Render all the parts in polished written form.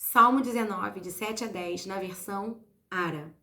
Salmo 19, de 7 a 10, na versão Ara.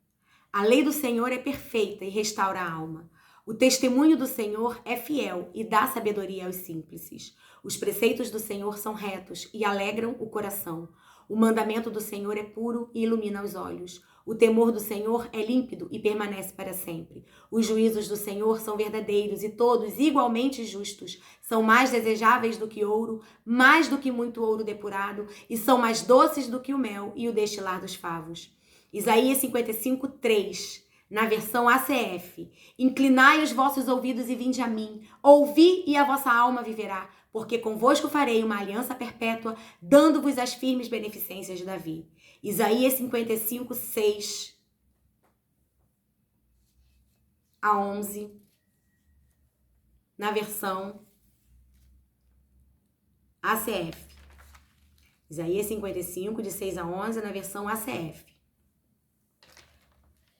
A lei do Senhor é perfeita e restaura a alma. O testemunho do Senhor é fiel e dá sabedoria aos simples. Os preceitos do Senhor são retos e alegram o coração. O mandamento do Senhor é puro e ilumina os olhos. O temor do Senhor é límpido e permanece para sempre. Os juízos do Senhor são verdadeiros e todos igualmente justos. São mais desejáveis do que ouro, mais do que muito ouro depurado, e são mais doces do que o mel e o destilar dos favos. Isaías 55, 3, na versão ACF. Inclinai os vossos ouvidos e vinde a mim. Ouvi e a vossa alma viverá, porque convosco farei uma aliança perpétua, dando-vos as firmes beneficências de Davi. Isaías 55, 6 a 11, na versão ACF. Isaías 55, de 6 a 11, na versão ACF.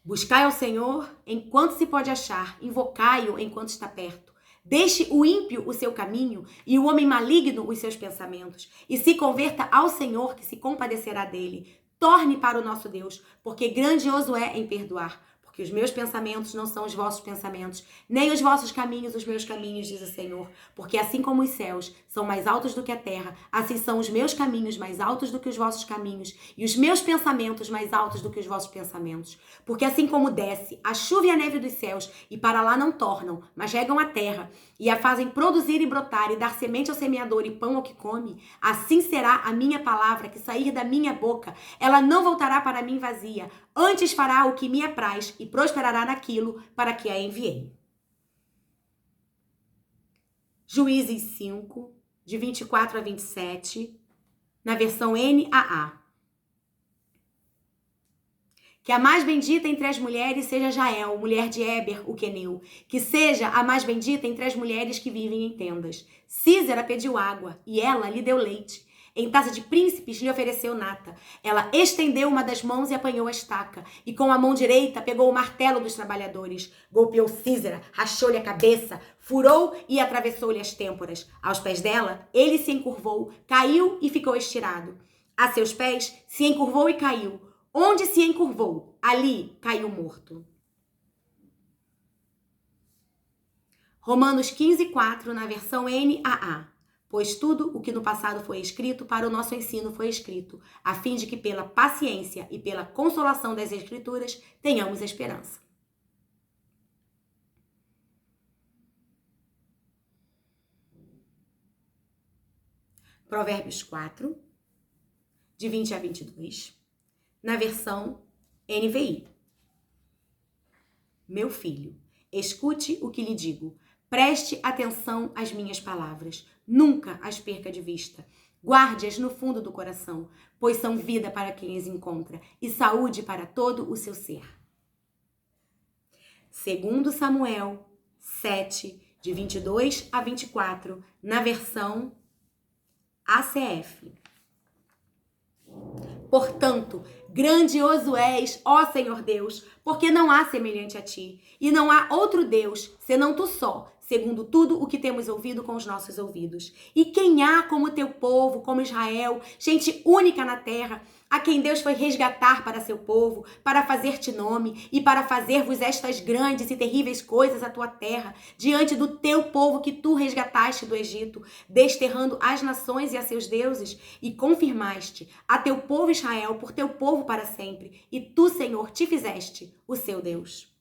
Buscai ao Senhor enquanto se pode achar, invocai-o enquanto está perto. Deixe o ímpio o seu caminho e o homem maligno os seus pensamentos, e se converta ao Senhor, que se compadecerá dele. Torne para o nosso Deus, porque grandioso é em perdoar. Porque os meus pensamentos não são os vossos pensamentos, nem os vossos caminhos os meus caminhos, diz o Senhor. Porque assim como os céus são mais altos do que a terra, assim são os meus caminhos mais altos do que os vossos caminhos, e os meus pensamentos mais altos do que os vossos pensamentos. Porque assim como desce a chuva e a neve dos céus, e para lá não tornam, mas regam a terra, e a fazem produzir e brotar, e dar semente ao semeador e pão ao que come, assim será a minha palavra que sair da minha boca. Ela não voltará para mim vazia, antes fará o que me apraz e prosperará naquilo para que a enviei. Juízes 5, de 24 a 27, na versão NAA. Que a mais bendita entre as mulheres seja Jael, mulher de Éber, o queneu. Que seja a mais bendita entre as mulheres que vivem em tendas. Císera pediu água, e ela lhe deu leite. Em taça de príncipes lhe ofereceu nata. Ela estendeu uma das mãos e apanhou a estaca. E com a mão direita pegou o martelo dos trabalhadores. Golpeou Císera, rachou-lhe a cabeça, furou e atravessou-lhe as têmporas. Aos pés dela, ele se encurvou, caiu e ficou estirado. A seus pés, se encurvou e caiu. Onde se encurvou, ali caiu morto. Romanos 15, 4, na versão NAA. Pois tudo o que no passado foi escrito para o nosso ensino foi escrito, a fim de que pela paciência e pela consolação das Escrituras tenhamos esperança. Provérbios 4, de 20 a 22, na versão NVI. Meu filho, escute o que lhe digo. Preste atenção às minhas palavras. Nunca as perca de vista. Guarde-as no fundo do coração, pois são vida para quem as encontra e saúde para todo o seu ser. 2 Samuel 7, de 22 a 24, na versão ACF. Portanto, grandioso és, ó Senhor Deus, porque não há semelhante a ti, e não há outro Deus, senão tu só, segundo tudo o que temos ouvido com os nossos ouvidos. E quem há como teu povo, como Israel, gente única na terra, a quem Deus foi resgatar para seu povo, para fazer-te nome e para fazer-vos estas grandes e terríveis coisas à tua terra, diante do teu povo que tu resgataste do Egito, desterrando as nações e a seus deuses, e confirmaste a teu povo Israel por teu povo para sempre, e tu, Senhor, te fizeste o seu Deus.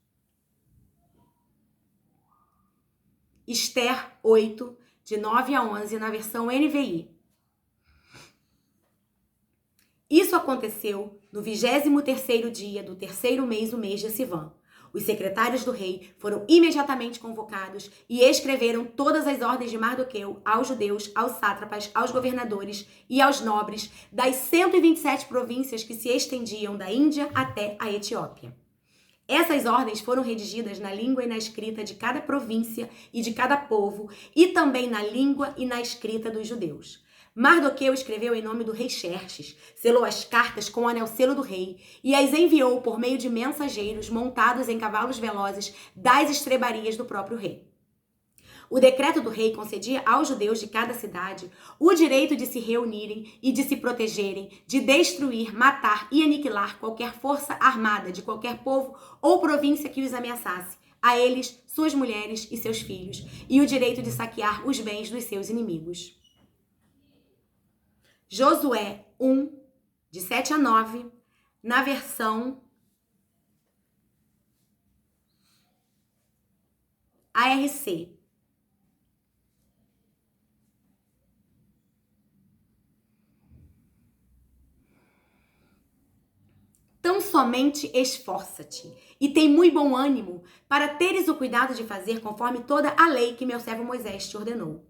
Esther 8, de 9 a 11, na versão NVI. Isso aconteceu no 23º dia do terceiro mês, o mês de Sivan. Os secretários do rei foram imediatamente convocados e escreveram todas as ordens de Mardoqueu aos judeus, aos sátrapas, aos governadores e aos nobres das 127 províncias que se estendiam da Índia até a Etiópia. Essas ordens foram redigidas na língua e na escrita de cada província e de cada povo, e também na língua e na escrita dos judeus. Mardoqueu escreveu em nome do rei Xerxes, selou as cartas com o anel-selo do rei e as enviou por meio de mensageiros montados em cavalos velozes das estrebarias do próprio rei. O decreto do rei concedia aos judeus de cada cidade o direito de se reunirem e de se protegerem, de destruir, matar e aniquilar qualquer força armada de qualquer povo ou província que os ameaçasse, a eles, suas mulheres e seus filhos, e o direito de saquear os bens dos seus inimigos. Josué 1, de 7 a 9, na versão ARC. Tão somente esforça-te e tem muito bom ânimo para teres o cuidado de fazer conforme toda a lei que meu servo Moisés te ordenou.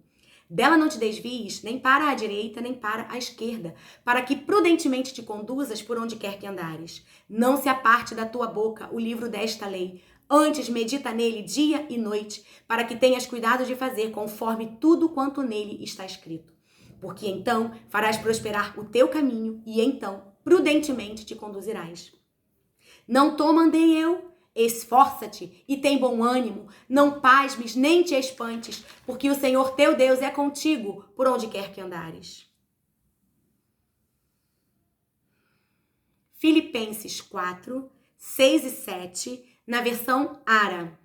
Dela não te desvies nem para a direita nem para a esquerda, para que prudentemente te conduzas por onde quer que andares. Não se aparte da tua boca o livro desta lei, antes medita nele dia e noite, para que tenhas cuidado de fazer conforme tudo quanto nele está escrito. Porque então farás prosperar o teu caminho e então prudentemente te conduzirás. Não te mandei eu? Esforça-te e tem bom ânimo, não pasmes nem te espantes, porque o Senhor teu Deus é contigo por onde quer que andares. Filipenses 4, 6 e 7, na versão ARA.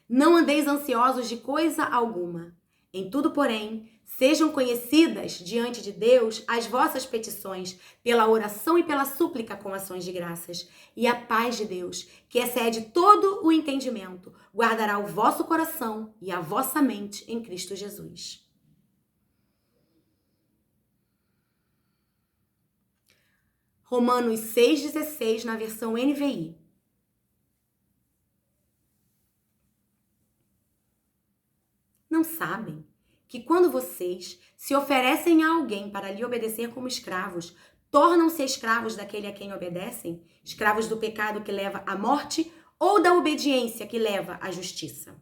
Não andeis ansiosos de coisa alguma. Em tudo, porém, sejam conhecidas diante de Deus as vossas petições, pela oração e pela súplica com ações de graças. E a paz de Deus, que excede todo o entendimento, guardará o vosso coração e a vossa mente em Cristo Jesus. Romanos 6,16, na versão NVI. Não sabem que quando vocês se oferecem a alguém para lhe obedecer como escravos, tornam-se escravos daquele a quem obedecem? Escravos do pecado que leva à morte ou da obediência que leva à justiça?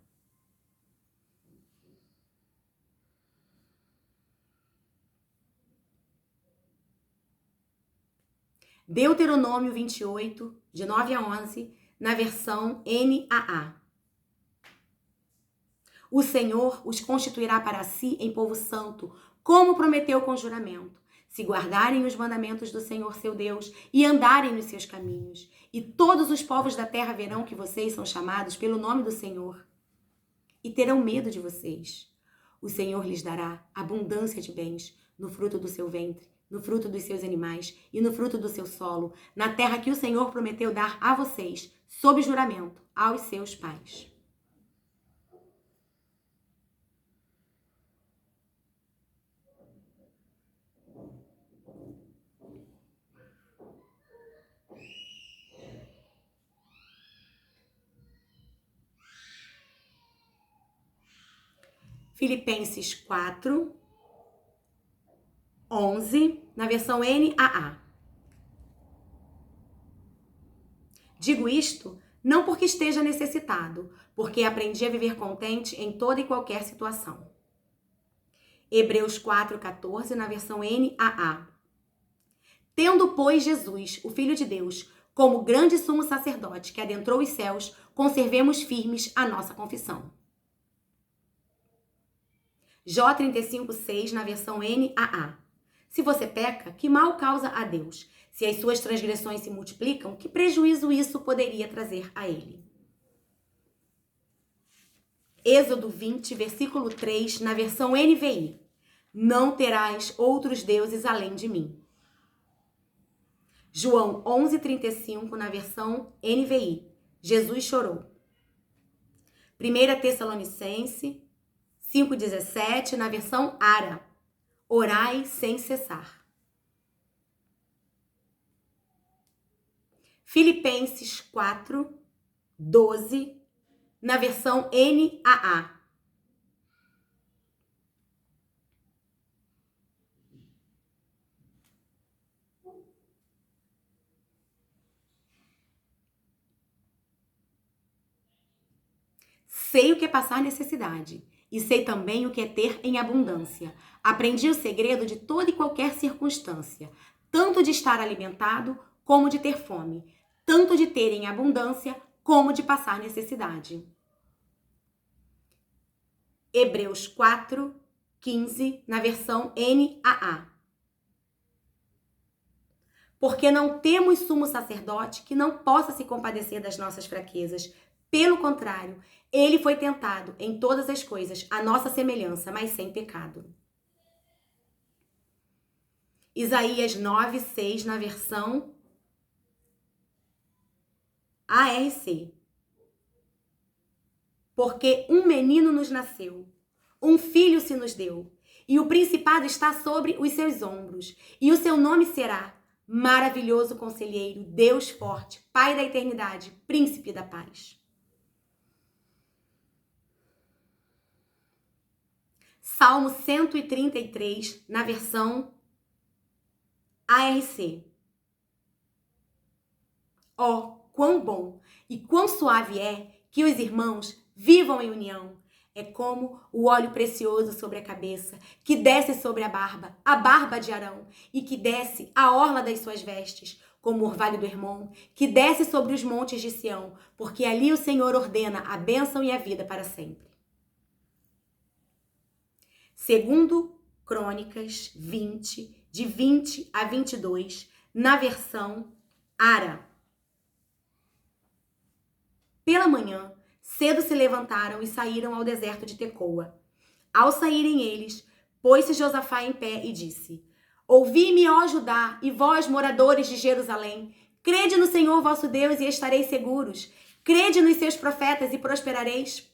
Deuteronômio 28, de 9 a 11, na versão NAA. O Senhor os constituirá para si em povo santo, como prometeu com juramento, se guardarem os mandamentos do Senhor seu Deus e andarem nos seus caminhos. E todos os povos da terra verão que vocês são chamados pelo nome do Senhor e terão medo de vocês. O Senhor lhes dará abundância de bens no fruto do seu ventre, no fruto dos seus animais e no fruto do seu solo, na terra que o Senhor prometeu dar a vocês, sob juramento, aos seus pais. Filipenses 4, 11, na versão NAA. Digo isto não porque esteja necessitado, porque aprendi a viver contente em toda e qualquer situação. Hebreus 4, 14, na versão NAA. Tendo, pois, Jesus, o Filho de Deus, como grande sumo sacerdote que adentrou os céus, conservemos firmes a nossa confissão. Jó 35, 6, na versão NAA. Se você peca, que mal causa a Deus? Se as suas transgressões se multiplicam, que prejuízo isso poderia trazer a ele? Êxodo 20, versículo 3, na versão NVI. Não terás outros deuses além de mim. João 11, 35, na versão NVI. Jesus chorou. 1 Tessalonicense 5,17, na versão ARA. Orai sem cessar. Filipenses 4, 12, na versão NAA. Sei o que é passar necessidade. E sei também o que é ter em abundância. Aprendi o segredo de toda e qualquer circunstância, tanto de estar alimentado como de ter fome, tanto de ter em abundância como de passar necessidade. Hebreus 4:15, na versão NAA. Porque não temos sumo sacerdote que não possa se compadecer das nossas fraquezas. Pelo contrário, ele foi tentado em todas as coisas, à nossa semelhança, mas sem pecado. Isaías 9:6, na versão ARC. Porque um menino nos nasceu, um filho se nos deu, e o principado está sobre os seus ombros, e o seu nome será Maravilhoso Conselheiro, Deus Forte, Pai da Eternidade, Príncipe da Paz. Salmo 133, na versão ARC. Oh, quão bom e quão suave é que os irmãos vivam em união. É como o óleo precioso sobre a cabeça, que desce sobre a barba de Arão, e que desce a orla das suas vestes, como o orvalho do Hermon, que desce sobre os montes de Sião, porque ali o Senhor ordena a bênção e a vida para sempre. Segundo Crônicas 20, de 20 a 22, na versão ARA. Pela manhã, cedo se levantaram e saíram ao deserto de Tecoa. Ao saírem eles, pôs-se Josafá em pé e disse: Ouvi-me, ó Judá, e vós, moradores de Jerusalém, crede no Senhor vosso Deus e estareis seguros. Crede nos seus profetas e prosperareis.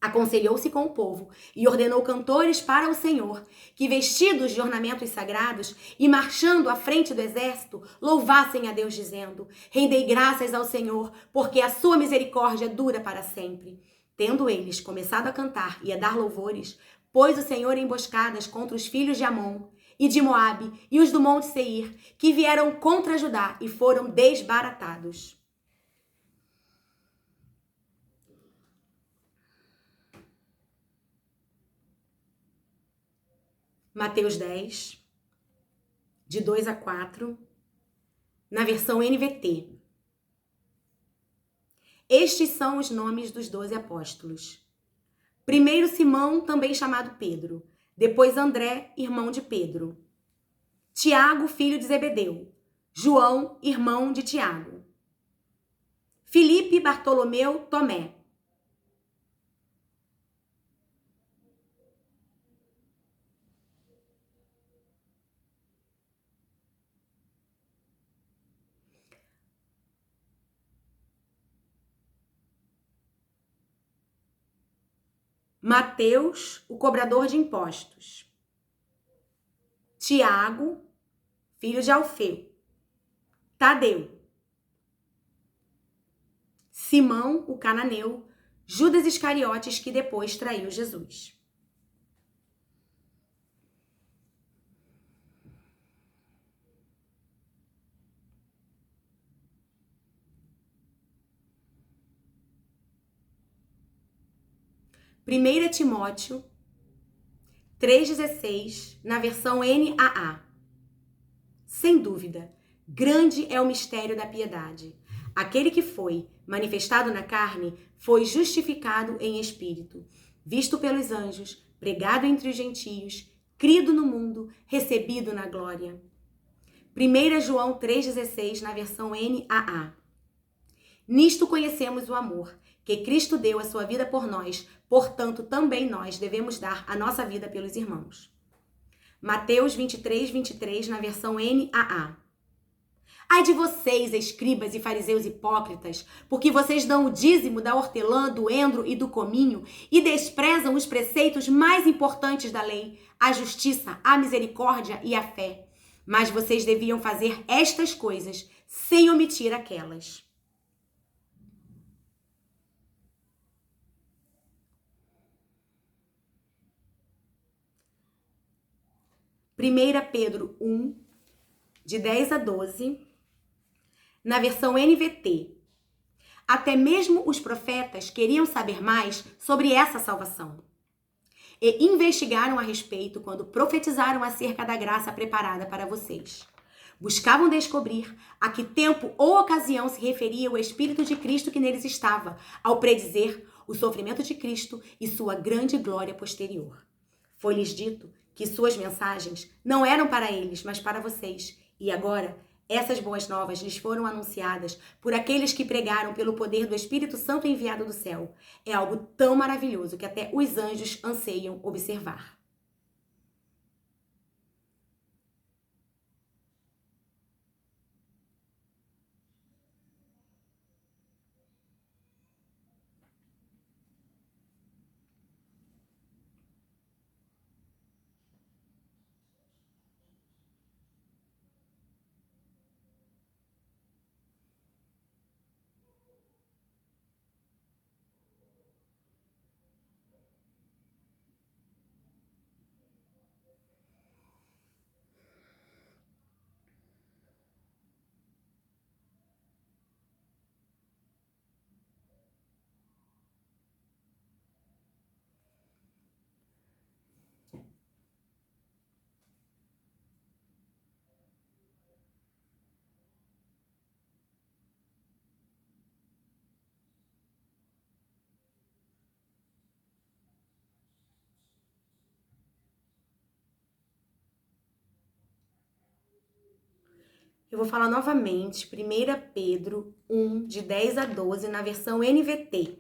Aconselhou-se com o povo e ordenou cantores para o Senhor, que vestidos de ornamentos sagrados e marchando à frente do exército, louvassem a Deus dizendo: Rendei graças ao Senhor, porque a sua misericórdia dura para sempre. Tendo eles começado a cantar e a dar louvores, pôs o Senhor emboscadas contra os filhos de Amon e de Moabe e os do monte Seir, que vieram contra Judá e foram desbaratados. Mateus 10, de 2 a 4, na versão NVT. Estes são os nomes dos 12 apóstolos. Primeiro Simão, também chamado Pedro. Depois André, irmão de Pedro. Tiago, filho de Zebedeu. João, irmão de Tiago. Filipe, Bartolomeu, Tomé. Mateus, o cobrador de impostos. Tiago, filho de Alfeu. Tadeu. Simão, o cananeu. Judas Iscariotes, que depois traiu Jesus. Primeira Timóteo 3,16, na versão NAA. Sem dúvida, grande é o mistério da piedade. Aquele que foi manifestado na carne foi justificado em espírito, visto pelos anjos, pregado entre os gentios, crido no mundo, recebido na glória. 1 João 3,16, na versão NAA. Nisto conhecemos o amor, que Cristo deu a sua vida por nós, portanto também nós devemos dar a nossa vida pelos irmãos. Mateus 23:23, na versão NAA. Ai de vocês, escribas e fariseus hipócritas, porque vocês dão o dízimo da hortelã, do endro e do cominho e desprezam os preceitos mais importantes da lei, a justiça, a misericórdia e a fé. Mas vocês deviam fazer estas coisas sem omitir aquelas. Primeira Pedro 1, de 10 a 12, na versão NVT. Até mesmo os profetas queriam saber mais sobre essa salvação. E investigaram a respeito quando profetizaram acerca da graça preparada para vocês. Buscavam descobrir a que tempo ou ocasião se referia o Espírito de Cristo que neles estava, ao predizer: o sofrimento de Cristo e sua grande glória posterior. Foi-lhes dito que suas mensagens não eram para eles, mas para vocês. E agora, essas boas novas lhes foram anunciadas por aqueles que pregaram pelo poder do Espírito Santo enviado do céu. É algo tão maravilhoso que até os anjos anseiam observar. Eu vou falar novamente, 1 Pedro 1, de 10 a 12, na versão NVT.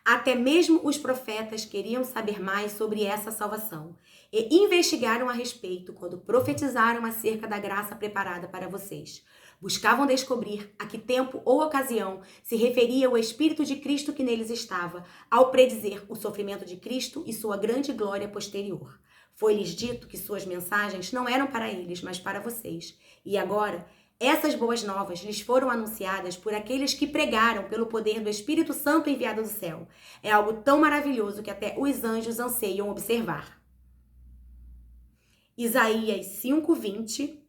Até mesmo os profetas queriam saber mais sobre essa salvação e investigaram a respeito quando profetizaram acerca da graça preparada para vocês. Buscavam descobrir a que tempo ou ocasião se referia o Espírito de Cristo que neles estava, ao predizer o sofrimento de Cristo e sua grande glória posterior. Foi-lhes dito que suas mensagens não eram para eles, mas para vocês. E agora, essas boas novas lhes foram anunciadas por aqueles que pregaram pelo poder do Espírito Santo enviado do céu. É algo tão maravilhoso que até os anjos anseiam observar. Isaías 5:20,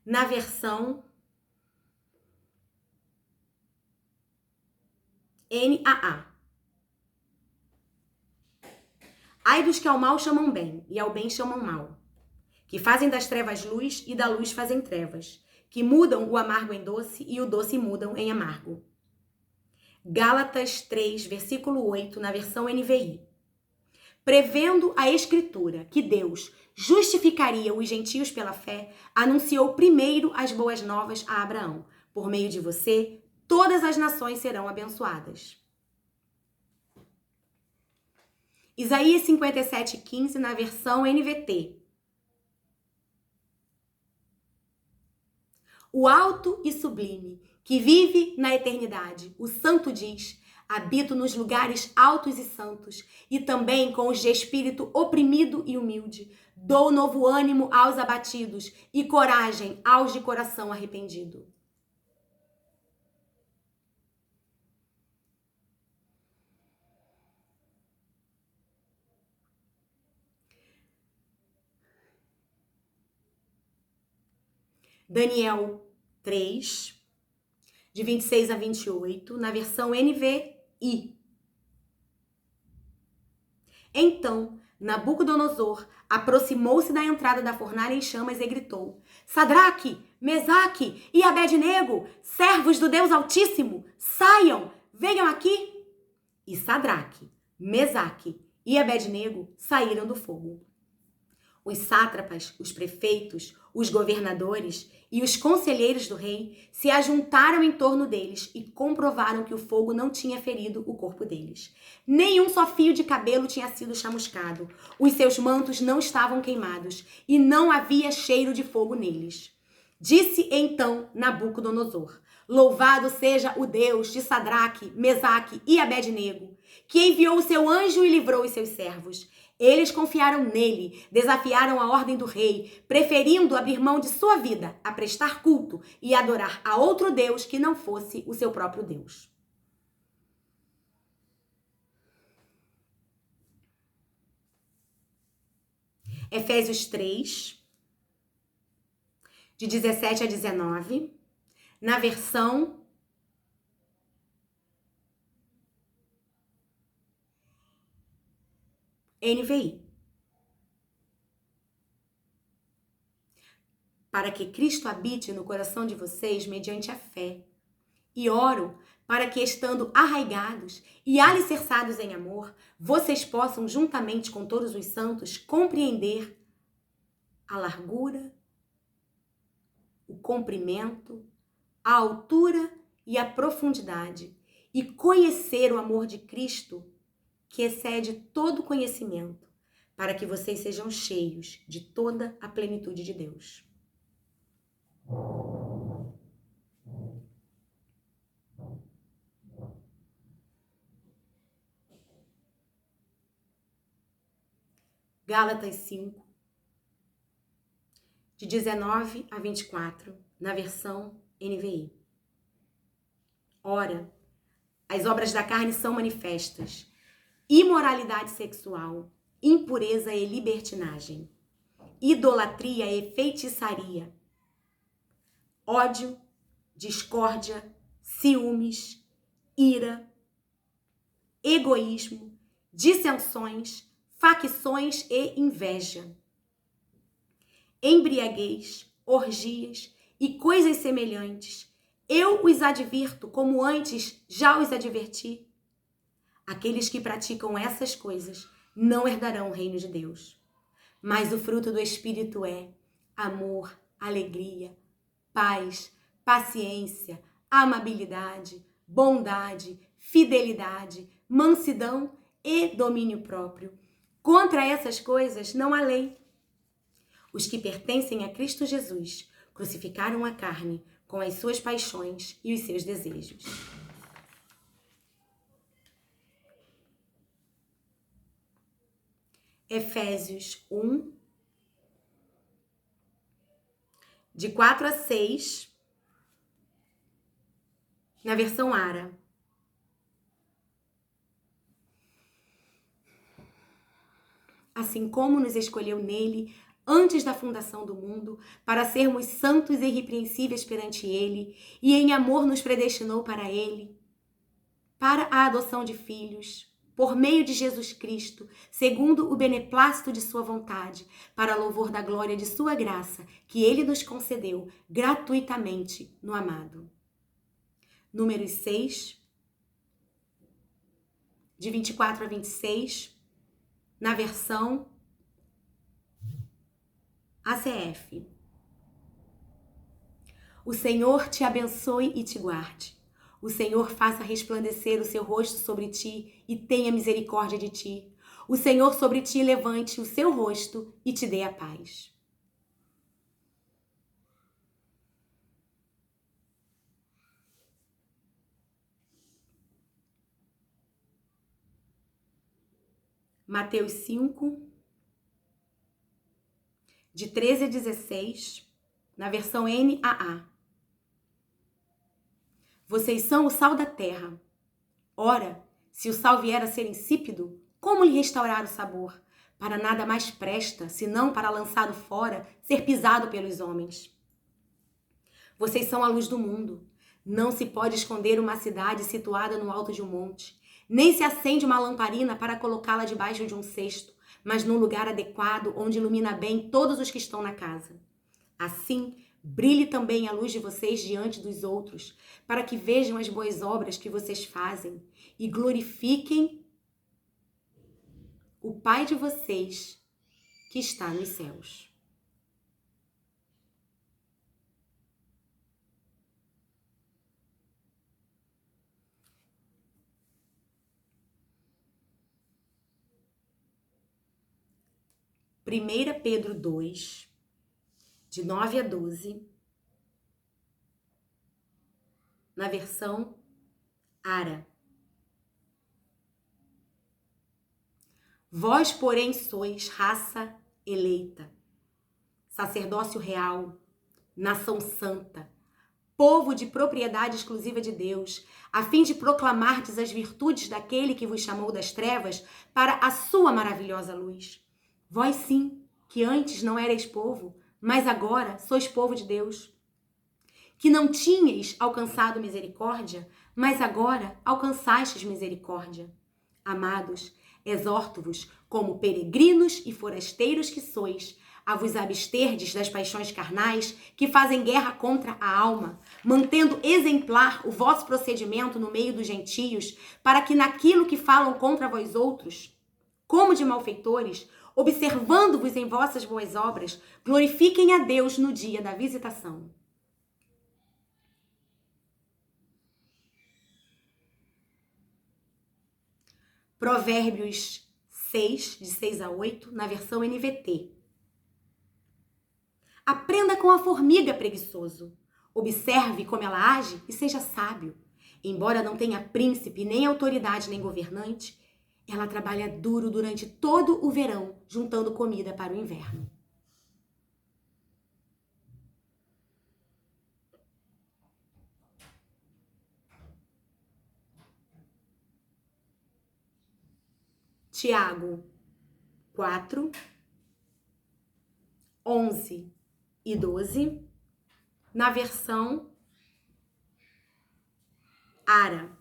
na versão NAA. Ai dos que ao mal chamam bem e ao bem chamam mal, que fazem das trevas luz e da luz fazem trevas, que mudam o amargo em doce e o doce mudam em amargo. Gálatas 3, versículo 8, na versão NVI. Prevendo a Escritura que Deus justificaria os gentios pela fé, anunciou primeiro as boas novas a Abraão. Por meio de você, todas as nações serão abençoadas. Isaías 57:15, na versão NVT. O alto e sublime, que vive na eternidade, o santo diz: habito nos lugares altos e santos, e também com os de espírito oprimido e humilde. Dou novo ânimo aos abatidos e coragem aos de coração arrependido. Daniel 3, de 26 a 28, na versão NVI. Então, Nabucodonosor aproximou-se da entrada da fornalha em chamas e gritou: Sadraque, Mesaque e Abednego, servos do Deus Altíssimo, saiam, venham aqui. E Sadraque, Mesaque e Abednego saíram do fogo. Os sátrapas, os prefeitos, os governadores e os conselheiros do rei se ajuntaram em torno deles e comprovaram que o fogo não tinha ferido o corpo deles. Nenhum só fio de cabelo tinha sido chamuscado. Os seus mantos não estavam queimados e não havia cheiro de fogo neles. Disse então Nabucodonosor: Louvado seja o Deus de Sadraque, Mesaque e Abednego, que enviou o seu anjo e livrou os seus servos. Eles confiaram nele, desafiaram a ordem do rei, preferindo abrir mão de sua vida a prestar culto e adorar a outro Deus que não fosse o seu próprio Deus. Efésios 3, de 17 a 19, na versão NVI. para que Cristo habite no coração de vocês mediante a fé. E oro para que, estando arraigados e alicerçados em amor, vocês possam, juntamente com todos os santos, compreender a largura, o comprimento, a altura e a profundidade, e conhecer o amor de Cristo, que excede todo conhecimento, para que vocês sejam cheios de toda a plenitude de Deus. Gálatas 5, de 19 a 24, na versão NVI. Ora, as obras da carne são manifestas: imoralidade sexual, impureza e libertinagem, idolatria e feitiçaria, ódio, discórdia, ciúmes, ira, egoísmo, dissensões, facções e inveja, embriaguez, orgias e coisas semelhantes. Eu os advirto, como antes já os adverti. Aqueles que praticam essas coisas não herdarão o reino de Deus. Mas o fruto do Espírito é amor, alegria, paz, paciência, amabilidade, bondade, fidelidade, mansidão e domínio próprio. Contra essas coisas não há lei. Os que pertencem a Cristo Jesus crucificaram a carne com as suas paixões e os seus desejos. Efésios 1, de 4 a 6, na versão ARA. Assim como nos escolheu nele antes da fundação do mundo, para sermos santos e irrepreensíveis perante ele, e em amor nos predestinou para ele, para a adoção de filhos, por meio de Jesus Cristo, segundo o beneplácito de sua vontade, para louvor da glória de sua graça, que ele nos concedeu gratuitamente no amado. Números 6, de 24 a 26, na versão ACF. O Senhor te abençoe e te guarde. O Senhor faça resplandecer o seu rosto sobre ti e tenha misericórdia de ti. O Senhor sobre ti levante o seu rosto e te dê a paz. Mateus 5, de 13 a 16, na versão NAA. Vocês são o sal da terra. Ora, se o sal vier a ser insípido, como lhe restaurar o sabor? Para nada mais presta, senão para lançado fora, ser pisado pelos homens. Vocês são a luz do mundo. Não se pode esconder uma cidade situada no alto de um monte, nem se acende uma lamparina para colocá-la debaixo de um cesto, mas num lugar adequado, onde ilumina bem todos os que estão na casa. Assim, brilhe também a luz de vocês diante dos outros, para que vejam as boas obras que vocês fazem e glorifiquem o Pai de vocês que está nos céus. Primeira Pedro 2, de 9 a 12, na versão ARA. Vós, porém, sois raça eleita, sacerdócio real, nação santa, povo de propriedade exclusiva de Deus, a fim de proclamardes as virtudes daquele que vos chamou das trevas para a sua maravilhosa luz. Vós sim, que antes não erais povo, mas agora sois povo de Deus. Que não tinhais alcançado misericórdia, mas agora alcançastes misericórdia. Amados, exorto-vos, como peregrinos e forasteiros que sois, a vos absterdes das paixões carnais que fazem guerra contra a alma, mantendo exemplar o vosso procedimento no meio dos gentios, para que naquilo que falam contra vós outros, como de malfeitores, observando-vos em vossas boas obras, glorifiquem a Deus no dia da visitação. Provérbios 6, de 6 a 8, na versão NVT. Aprenda com a formiga, preguiçoso. Observe como ela age e seja sábio. Embora não tenha príncipe, nem autoridade, nem governante, ela trabalha duro durante todo o verão, juntando comida para o inverno. Tiago 4, 11 e 12, na versão Ara.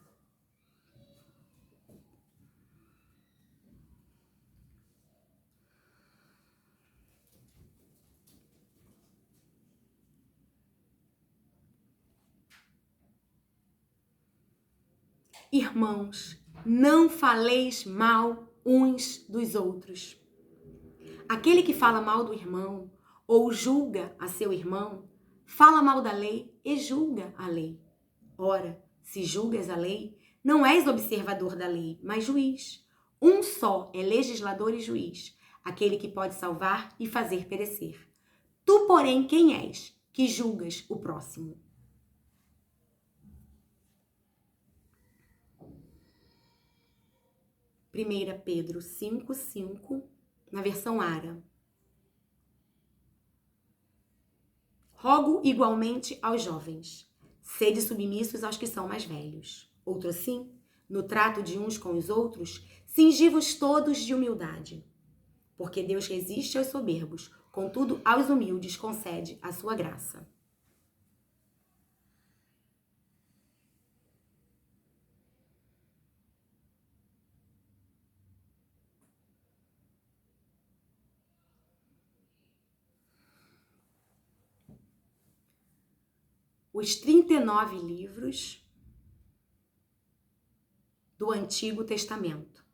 Irmãos, não faleis mal uns dos outros. Aquele que fala mal do irmão ou julga a seu irmão, fala mal da lei e julga a lei. Ora, se julgas a lei, não és observador da lei, mas juiz. Um só é legislador e juiz, aquele que pode salvar e fazer perecer. Tu, porém, quem és, que julgas o próximo? Primeira Pedro 5, 5, na versão Ara. Rogo igualmente aos jovens, sede submissos aos que são mais velhos. Outro assim, no trato de uns com os outros, cingi-vos todos de humildade. Porque Deus resiste aos soberbos, contudo aos humildes concede a sua graça. Os 39 livros do Antigo Testamento.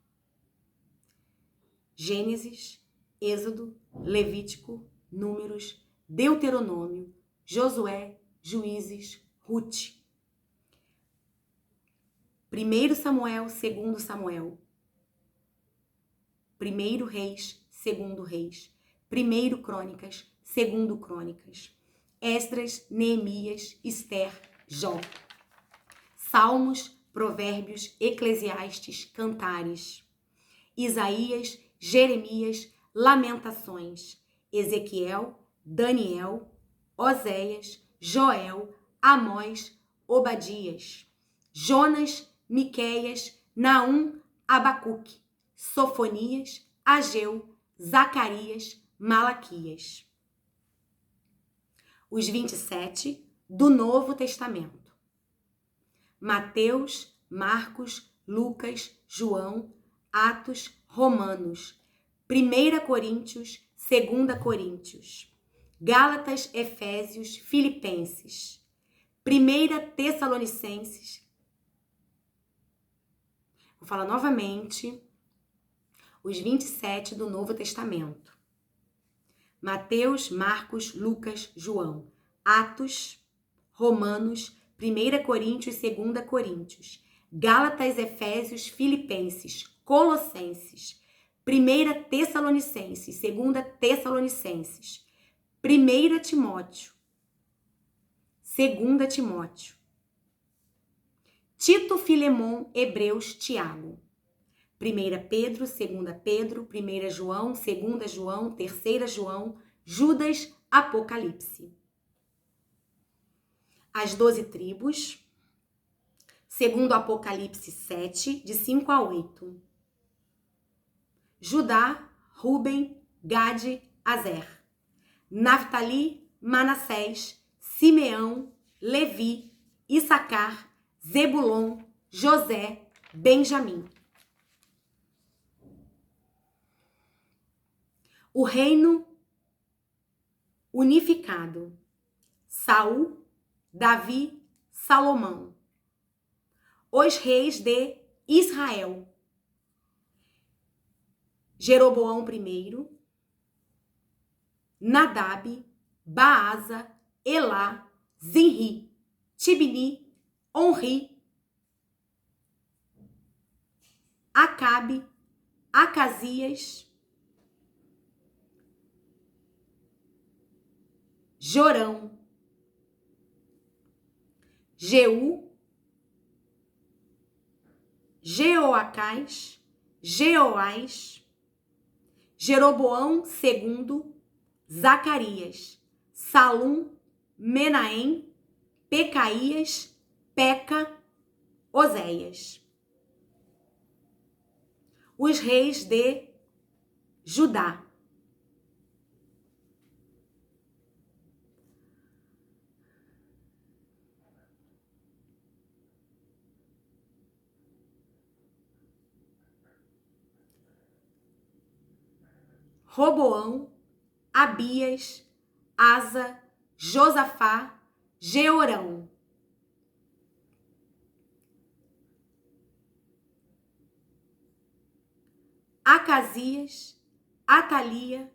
Gênesis, Êxodo, Levítico, Números, Deuteronômio, Josué, Juízes, Rute. 1 Samuel, 2 Samuel. 1 Reis, 2 Reis. 1 Crônicas, 2 Crônicas. Esdras, Neemias, Ester, Jó. Salmos, Provérbios, Eclesiastes, Cantares. Isaías, Jeremias, Lamentações. Ezequiel, Daniel, Oséias, Joel, Amós, Obadias. Jonas, Miqueias, Naum, Abacuque. Sofonias, Ageu, Zacarias, Malaquias. Os 27 do Novo Testamento. Mateus, Marcos, Lucas, João, Atos, Romanos, 1 Coríntios, 2 Coríntios, Gálatas, Efésios, Filipenses, 1 Tessalonicenses. Vou falar novamente os 27 do Novo Testamento. Mateus, Marcos, Lucas, João, Atos, Romanos, 1 Coríntios, 2 Coríntios, Gálatas, Efésios, Filipenses, Colossenses, 1 Tessalonicenses, 2 Tessalonicenses, 1 Timóteo, 2 Timóteo, Tito, Filemon, Hebreus, Tiago, 1 Pedro, 2 Pedro, 1 João, 2 João, 3 João, Judas, Apocalipse. As 12 tribos, segundo Apocalipse 7, de 5 a 8. Judá, Ruben, Gade, Azer. Naftali, Manassés, Simeão, Levi, Issacar, Zebulon, José, Benjamim. O reino unificado. Saul, Davi, Salomão. Os reis de Israel. Jeroboão I, Nadab, Baasa, Elá, Zinri, Tibni, Onri, Acabe, Acasias, Jorão, Jeú, Jeoacás, Jeoás, Jeroboão II, Zacarias, Salum, Menahem, Pecaías, Peca, Oséias. Os reis de Judá. Roboão, Abias, Asa, Josafá, Jeorão. Acasias, Atalia,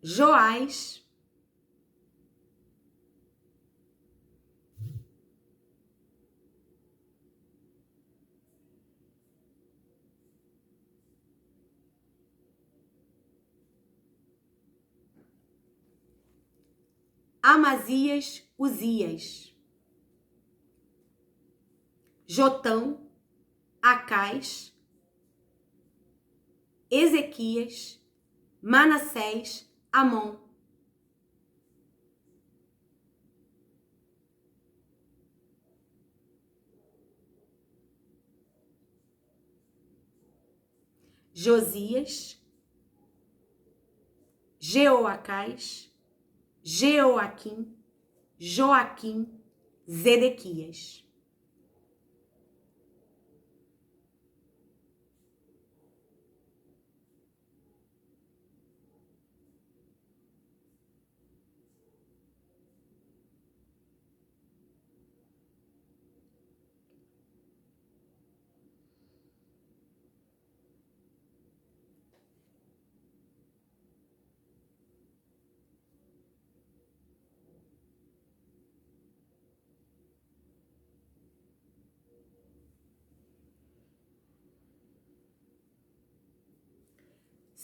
Joás, Amazias, Uzias, Jotão, Acás, Ezequias, Manassés, Amon. Josias, Jeoacás, Jeoaquim, Joaquim, Zedequias.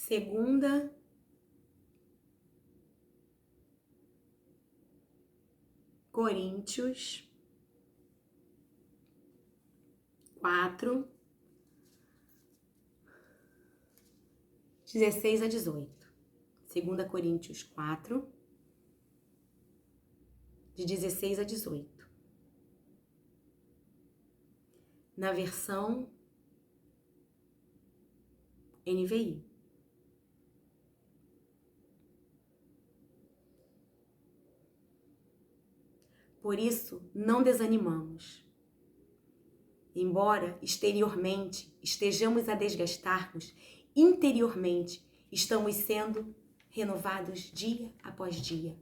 Segunda Coríntios 4, 16 a 18. 2 Coríntios 4, de 16 a 18. Na versão NVI. Por isso, não desanimamos. Embora exteriormente estejamos a desgastar-nos, interiormente estamos sendo renovados dia após dia,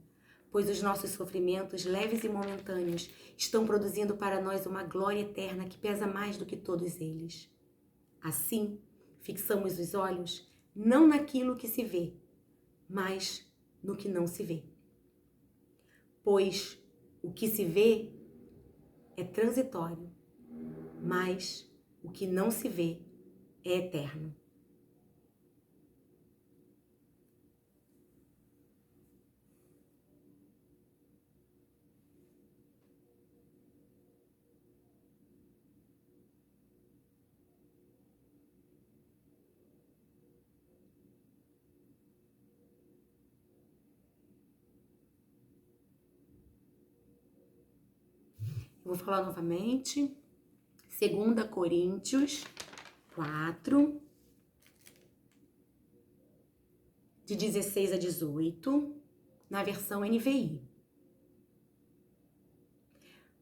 pois os nossos sofrimentos leves e momentâneos estão produzindo para nós uma glória eterna que pesa mais do que todos eles. Assim, fixamos os olhos não naquilo que se vê, mas no que não se vê. Pois o que se vê é transitório, mas o que não se vê é eterno. Vou falar novamente. 2 Coríntios 4, de 16 a 18, na versão NVI.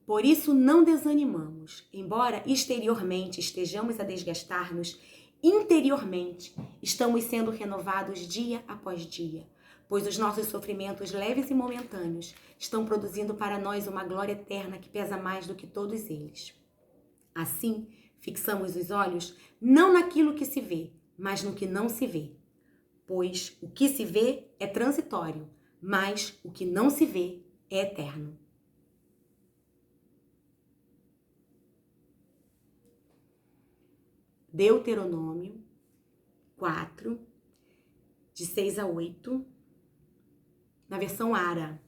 Por isso não desanimamos, embora exteriormente estejamos a desgastar-nos, interiormente estamos sendo renovados dia após dia, pois os nossos sofrimentos leves e momentâneos estão produzindo para nós uma glória eterna que pesa mais do que todos eles. Assim, fixamos os olhos não naquilo que se vê, mas no que não se vê. Pois o que se vê é transitório, mas o que não se vê é eterno. Deuteronômio 4, de 6 a 8, na versão Ara.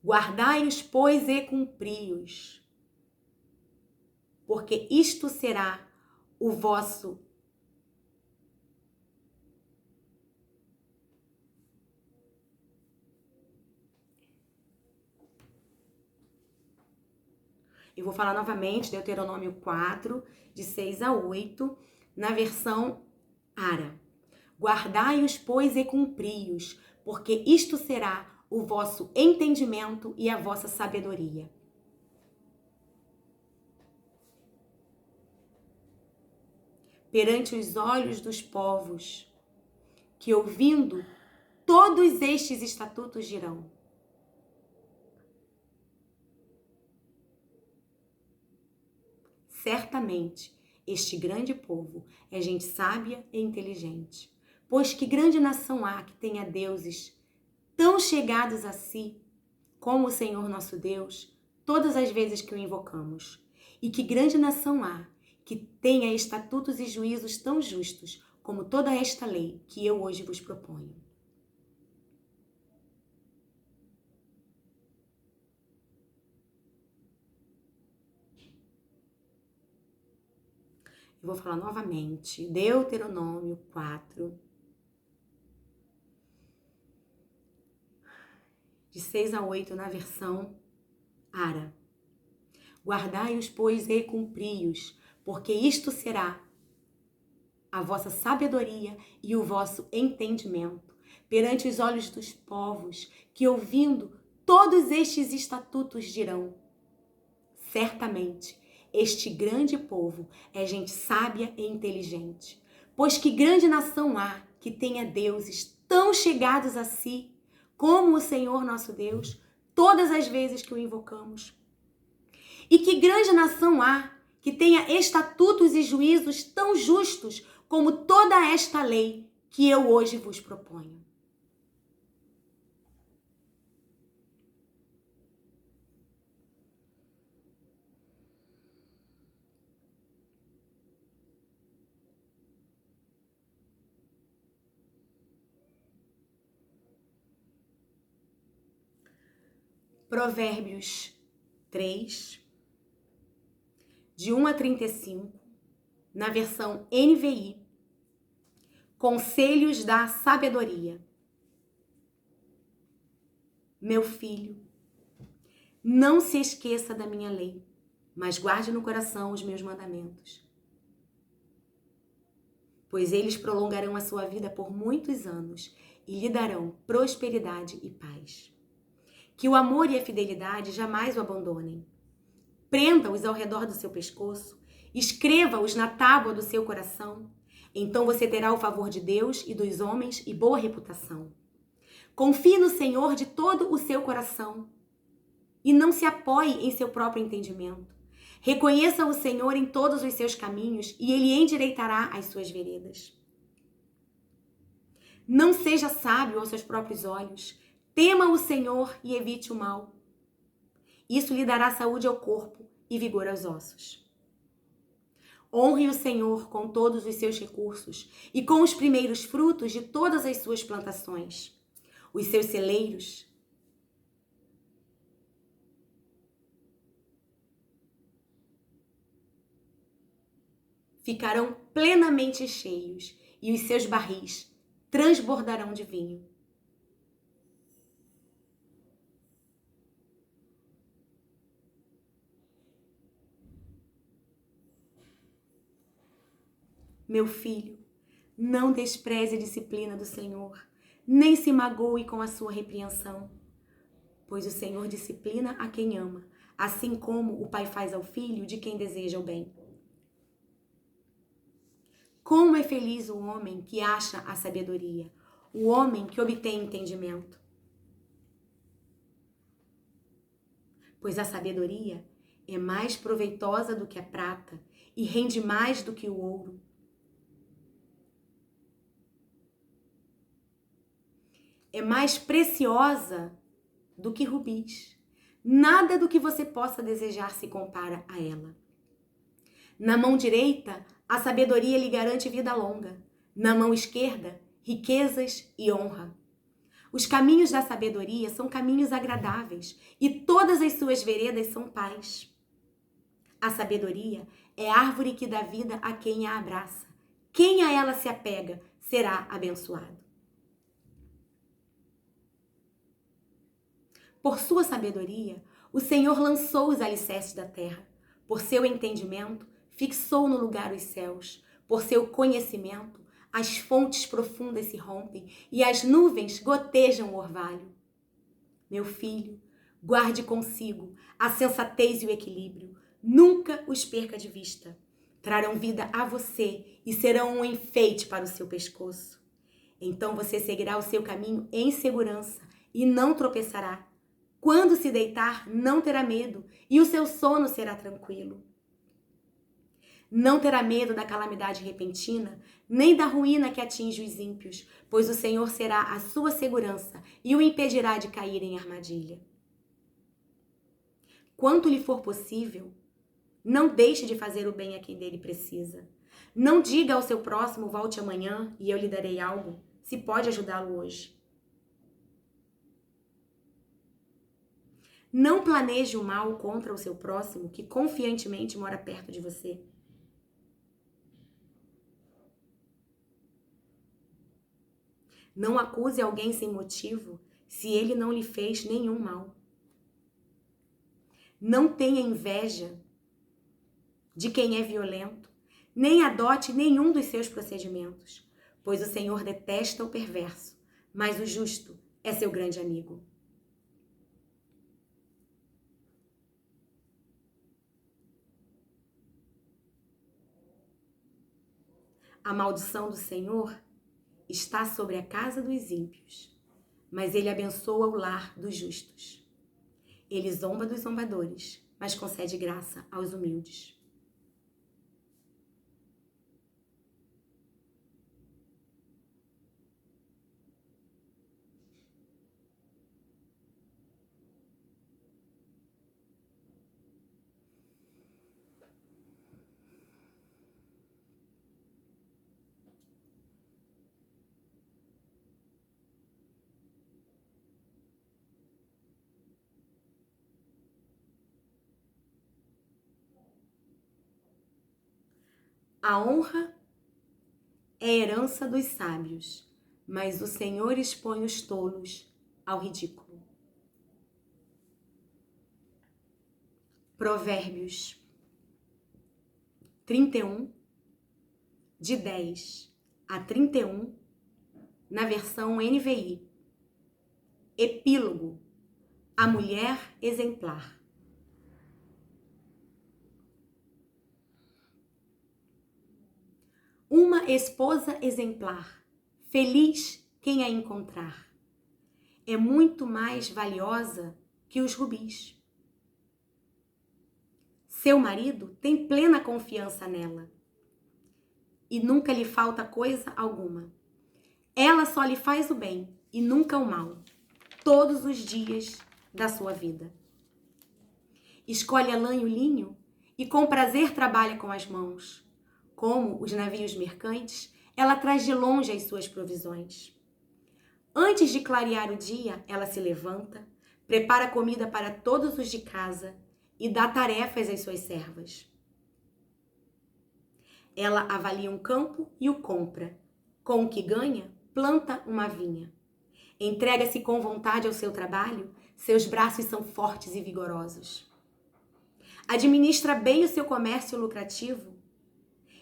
Guardai-os, pois, e cumpri-os, porque isto será o vosso Eu vou falar novamente, Deuteronômio 4, de 6 a 8, na versão Ara. Guardai-os, pois, e cumpri-os, porque isto será o vosso entendimento e a vossa sabedoria. Perante os olhos dos povos, que ouvindo todos estes estatutos dirão: certamente, este grande povo é gente sábia e inteligente. Pois que grande nação há que tenha deuses tão chegados a si como o Senhor nosso Deus, todas as vezes que o invocamos. E que grande nação há que tenha estatutos e juízos tão justos como toda esta lei que eu hoje vos proponho. Eu vou falar novamente, Deuteronômio 4, de 6 a 8, na versão Ara. Guardai-os, pois, e cumpri-os, porque isto será a vossa sabedoria e o vosso entendimento perante os olhos dos povos, que ouvindo todos estes estatutos dirão: certamente, este grande povo é gente sábia e inteligente. Pois que grande nação há que tenha deuses tão chegados a si, como o Senhor nosso Deus, todas as vezes que o invocamos. E que grande nação há que tenha estatutos e juízos tão justos como toda esta lei que eu hoje vos proponho. Provérbios 3, de 1 a 35, na versão NVI, Conselhos da Sabedoria. Meu filho, não se esqueça da minha lei, mas guarde no coração os meus mandamentos, pois eles prolongarão a sua vida por muitos anos e lhe darão prosperidade e paz. Que o amor e a fidelidade jamais o abandonem. Prenda-os ao redor do seu pescoço, escreva-os na tábua do seu coração. Então você terá o favor de Deus e dos homens e boa reputação. Confie no Senhor de todo o seu coração e não se apoie em seu próprio entendimento. Reconheça o Senhor em todos os seus caminhos e Ele endireitará as suas veredas. Não seja sábio aos seus próprios olhos. Tema o Senhor e evite o mal. Isso lhe dará saúde ao corpo e vigor aos ossos. Honre o Senhor com todos os seus recursos e com os primeiros frutos de todas as suas plantações. Os seus celeiros ficarão plenamente cheios e os seus barris transbordarão de vinho. Meu filho, não despreze a disciplina do Senhor, nem se magoe com a sua repreensão, pois o Senhor disciplina a quem ama, assim como o pai faz ao filho de quem deseja o bem. Como é feliz o homem que acha a sabedoria, o homem que obtém entendimento. Pois a sabedoria é mais proveitosa do que a prata e rende mais do que o ouro. É mais preciosa do que rubis. Nada do que você possa desejar se compara a ela. Na mão direita, a sabedoria lhe garante vida longa. Na mão esquerda, riquezas e honra. Os caminhos da sabedoria são caminhos agradáveis e todas as suas veredas são paz. A sabedoria é árvore que dá vida a quem a abraça. Quem a ela se apega será abençoado. Por sua sabedoria, o Senhor lançou os alicerces da terra. Por seu entendimento, fixou no lugar os céus. Por seu conhecimento, as fontes profundas se rompem e as nuvens gotejam o orvalho. Meu filho, guarde consigo a sensatez e o equilíbrio. Nunca os perca de vista. Trarão vida a você e serão um enfeite para o seu pescoço. Então você seguirá o seu caminho em segurança e não tropeçará. Quando se deitar, não terá medo e o seu sono será tranquilo. Não terá medo da calamidade repentina, nem da ruína que atinge os ímpios, pois o Senhor será a sua segurança e o impedirá de cair em armadilha. Quanto lhe for possível, não deixe de fazer o bem a quem dele precisa. Não diga ao seu próximo, volte amanhã e eu lhe darei algo, se pode ajudá-lo hoje. Não planeje o mal contra o seu próximo que confiantemente mora perto de você. Não acuse alguém sem motivo, se ele não lhe fez nenhum mal. Não tenha inveja de quem é violento, nem adote nenhum dos seus procedimentos, pois o Senhor detesta o perverso, mas o justo é seu grande amigo. A maldição do Senhor está sobre a casa dos ímpios, mas ele abençoa o lar dos justos. Ele zomba dos zombadores, mas concede graça aos humildes. A honra é herança dos sábios, mas o Senhor expõe os tolos ao ridículo. Provérbios 31, de 10 a 31, na versão NVI. Epílogo: a mulher exemplar. Uma esposa exemplar, feliz quem a encontrar. É muito mais valiosa que os rubis. Seu marido tem plena confiança nela e nunca lhe falta coisa alguma. Ela só lhe faz o bem e nunca o mal, todos os dias da sua vida. Escolhe a lã e o linho e com prazer trabalha com as mãos. Como os navios mercantes, ela traz de longe as suas provisões. Antes de clarear o dia, ela se levanta, prepara comida para todos os de casa e dá tarefas às suas servas. Ela avalia um campo e o compra. Com o que ganha, planta uma vinha. Entrega-se com vontade ao seu trabalho, seus braços são fortes e vigorosos. Administra bem o seu comércio lucrativo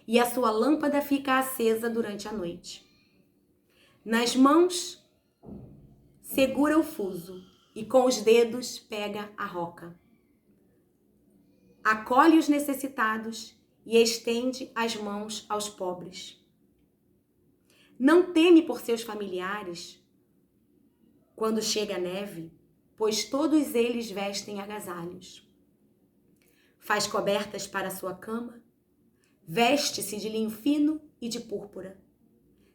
e a sua lâmpada fica acesa durante a noite. Nas mãos, segura o fuso e com os dedos pega a roca. Acolhe os necessitados e estende as mãos aos pobres. Não teme por seus familiares quando chega a neve, pois todos eles vestem agasalhos. Faz cobertas para sua cama, veste-se de linho fino e de púrpura.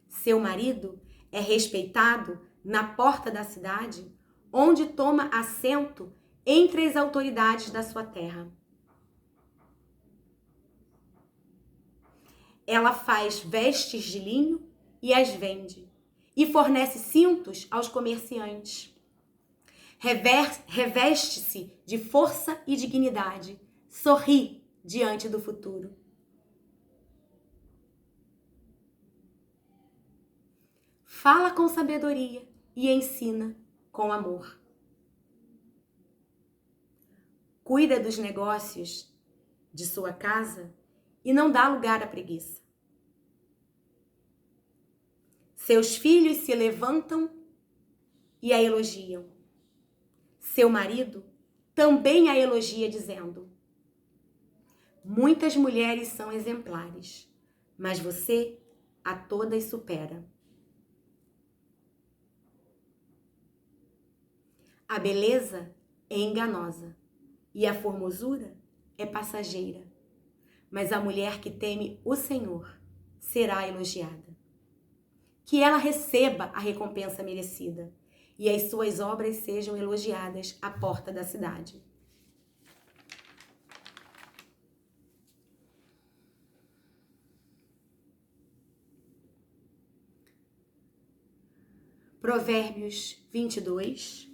Seu marido é respeitado na porta da cidade, onde toma assento entre as autoridades da sua terra. Ela faz vestes de linho e as vende, e fornece cintos aos comerciantes. Reveste-se de força e dignidade, sorri diante do futuro. Fala com sabedoria e ensina com amor. Cuida dos negócios de sua casa e não dá lugar à preguiça. Seus filhos se levantam e a elogiam. Seu marido também a elogia, dizendo: muitas mulheres são exemplares, mas você a todas supera. A beleza é enganosa e a formosura é passageira, mas a mulher que teme o Senhor será elogiada. Que ela receba a recompensa merecida e as suas obras sejam elogiadas à porta da cidade. Provérbios 22,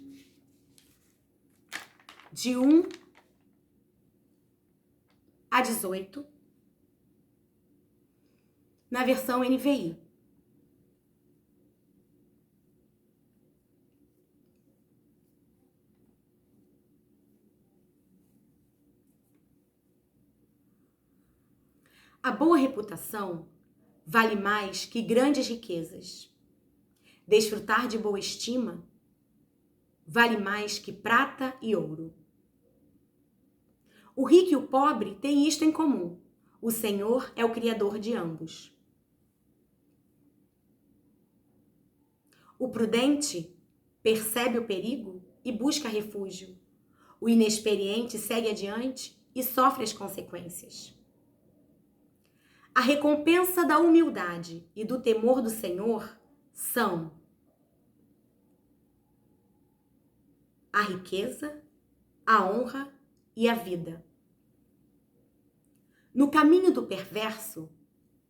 de 1 a 18, na versão NVI. A boa reputação vale mais que grandes riquezas. Desfrutar de boa estima vale mais que prata e ouro. O rico e o pobre têm isto em comum: o Senhor é o Criador de ambos. O prudente percebe o perigo e busca refúgio. O inexperiente segue adiante e sofre as consequências. A recompensa da humildade e do temor do Senhor são a riqueza, a honra e a vida. No caminho do perverso,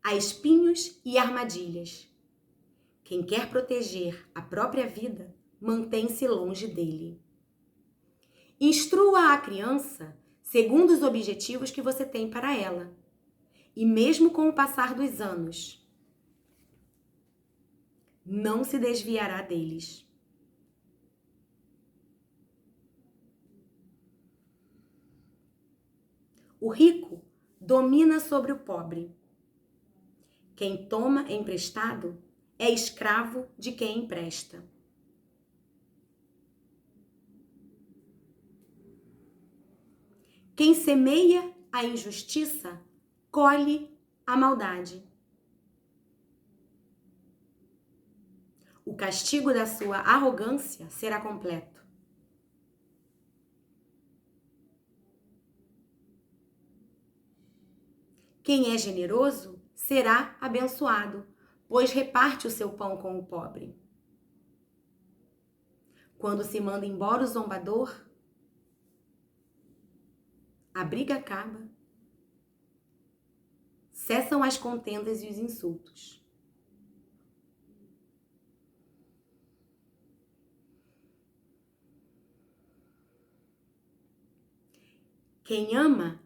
há espinhos e armadilhas. Quem quer proteger a própria vida, mantém-se longe dele. Instrua a criança segundo os objetivos que você tem para ela. E mesmo com o passar dos anos, não se desviará deles. O rico domina sobre o pobre. Quem toma emprestado é escravo de quem empresta. Quem semeia a injustiça colhe a maldade. O castigo da sua arrogância será completo. Quem é generoso será abençoado, pois reparte o seu pão com o pobre. Quando se manda embora o zombador, a briga acaba. Cessam as contendas e os insultos. Quem ama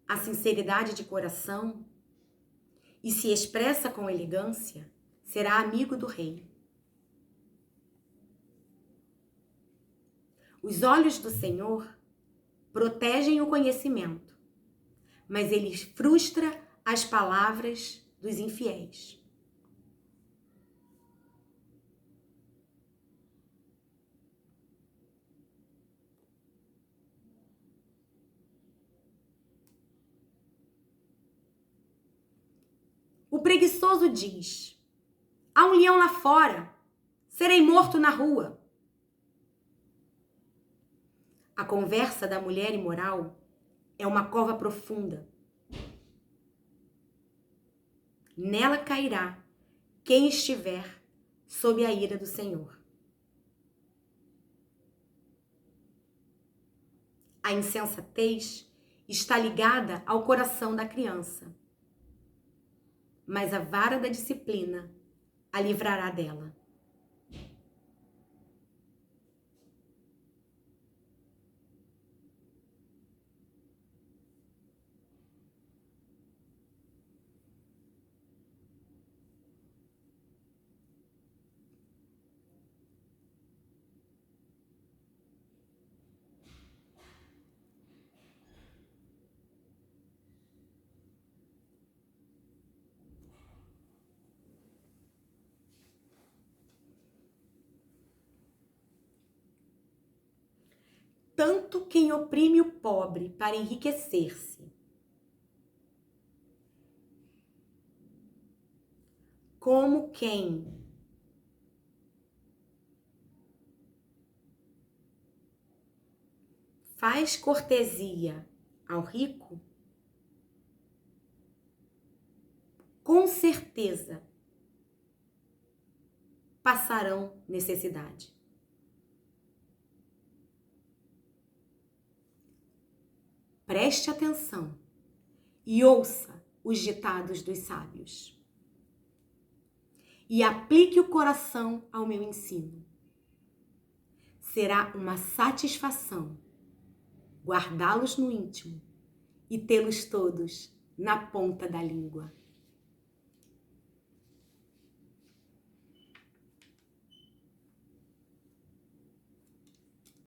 a sinceridade de coração e se expressa com elegância será amigo do rei. Os olhos do Senhor protegem o conhecimento, mas ele frustra as palavras dos infiéis. O preguiçoso diz: há um leão lá fora, serei morto na rua. A conversa da mulher imoral é uma cova profunda. Nela cairá quem estiver sob a ira do Senhor. A insensatez está ligada ao coração da criança, mas a vara da disciplina a livrará dela. Tanto quem oprime o pobre para enriquecer-se, como quem faz cortesia ao rico, com certeza passarão necessidade. Preste atenção e ouça os ditados dos sábios. E aplique o coração ao meu ensino. Será uma satisfação guardá-los no íntimo e tê-los todos na ponta da língua.